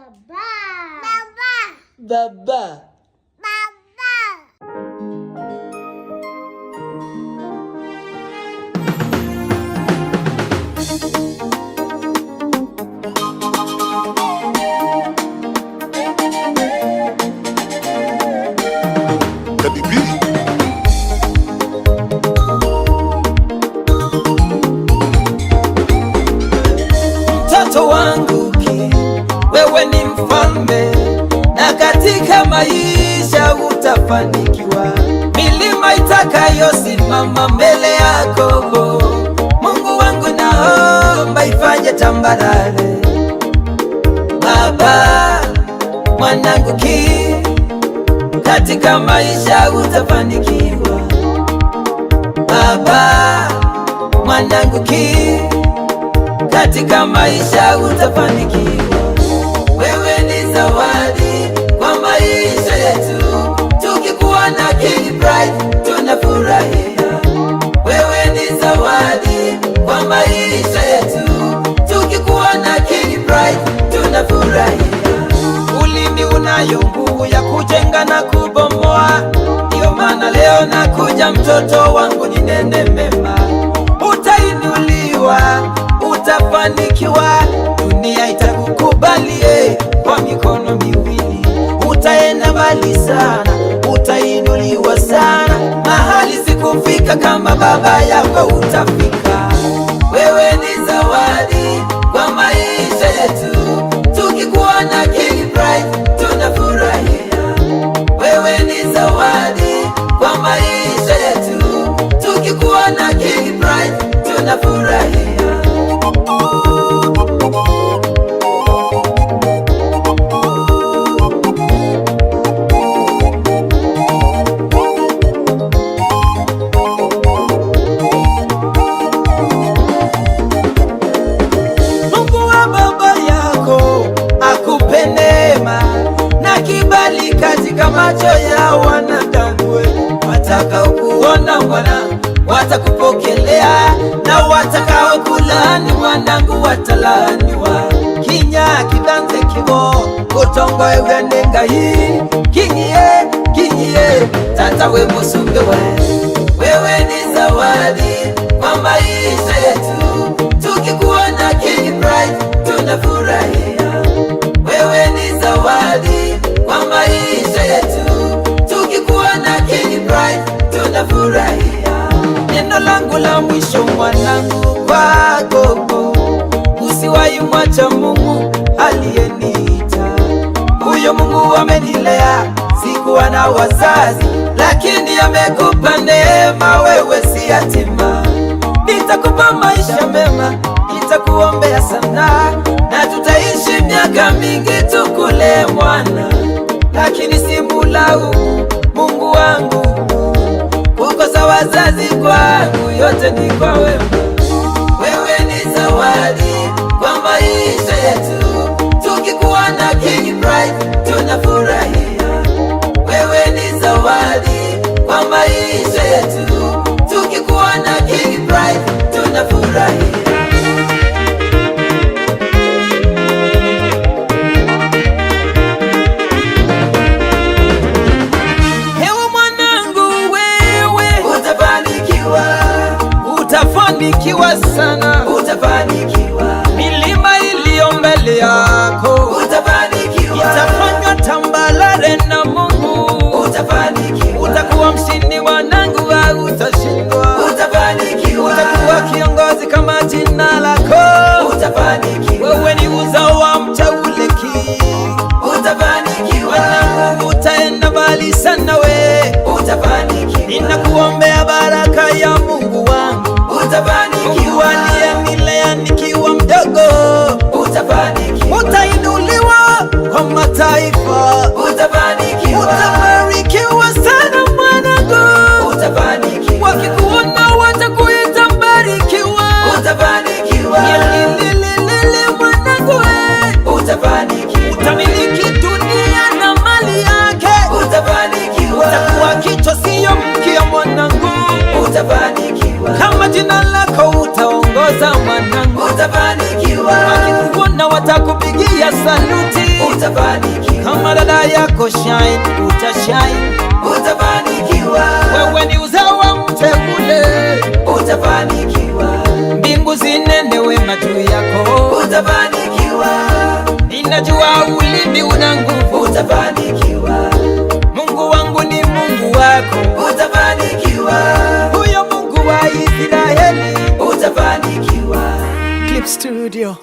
Baba. Baba. Baba. Mtoto wangu wewe ni mfalme, na katika maisha utafanikiwa. Milima itakayosimama mbele yako, Mungu wangu naomba ifanye tambarare. Baba, mwanangu katika maisha utafanikiwa. Baba, mwanangu katika maisha utafanikiwa. Wewe ni zawadi kwa maisha yetu, tukikuwa na King Pride tunafurahia. Wewe ni zawadi kwa maisha yetu, tukikuwa na King Pride tunafurahia. Ulimi unayo nguvu ya kujenga na kubomoa, ndio maana leo nakuja mtoto wangu ninene mema. Utainuliwa, utafanikiwa, dunia itakukubali kwa mikono miwili. Utaenda mbali sana, utainuliwa sana, mahali sikufika kama baba yako utafika. Wewe ni zawadi kwa maisha yetu, tukikuwa na King Pride tunafurahia. Wewe ni zawadi kwa maisha yetu, tukikuwa na King Pride tunafurahia. Mungu wa baba yako akupe neema na kibali katika macho ya wanadamu. Watakao kuona mwana watakupokelea, na watakao kulaani mwanangu watalaaniwa. Kinya kibanze kibo utongoe wenenga hii kinyiye tata we musumbe wewe ni zawadi kwa maisha yetu, tukikuwa na King Pride tunafurahia. Wewe ni zawadi kwa maisha yetu, tukikuwa na King Pride tunafurahia. Neno langu la mwisho mwanangu kwako, usiwahi mwacha Mungu aliyeniita. Huyo Mungu amenilea, sikuwa na wazazi, lakini amekupa neema, wewe si yatima. Nitakupa maisha mema, nitakuombea sana, na tutaishi miaka mingi tukule mwana. Lakini simulaumu Mungu wangu, kukosa wazazi kwangu yote ni kwa wewe. Wewe ni zawadi kwa maisha yetu, tukikuwa na King Pride tunafurahia. Wewe ni zawadi kwa maisha yetu, tukikuwa na King Pride tunafurahia. Utafanikiwa sana, utafanikiwa. Milima iliyo mbele yako utafanikiwa, itafanywa tambalare na Mungu. Utafanikiwa, utakuwa mshindi wanangu, utashindwa. Utafanikiwa, utakuwa kiongozi kama jina lako. Utafanikiwa, wewe ni uzao wa mteule utafanikiwa. Wanangu utaenda mbali sana we. Utafanikiwa, ninakuombea baraka ya Mungu wangu. Mungu aliyenilea nikiwa mdogo. Utafanikiwa, utainuliwa kwa mataifa. Utafanikiwa, utabarikiwa sana mwanangu. Utafanikiwa, wakikuona watakuita mbarikiwa. Utafanikiwa, lilililili mwanangu. Utafanikiwa, utamiliki dunia na mali yake. Utafanikiwa, utakuwa kichwa sio mkia mwanangu. unaposhine utashine, utafanikiwa. Wewe ni uzao wa mteule, utafanikiwa. Mbingu zinenewe juu yako, utafanikiwa. Ninajua ulimi una nguvu, utafanikiwa. Mungu wangu ni Mungu wako, utafanikiwa. Huyo Mungu wa Israeli, utafanikiwa. Clip Studio.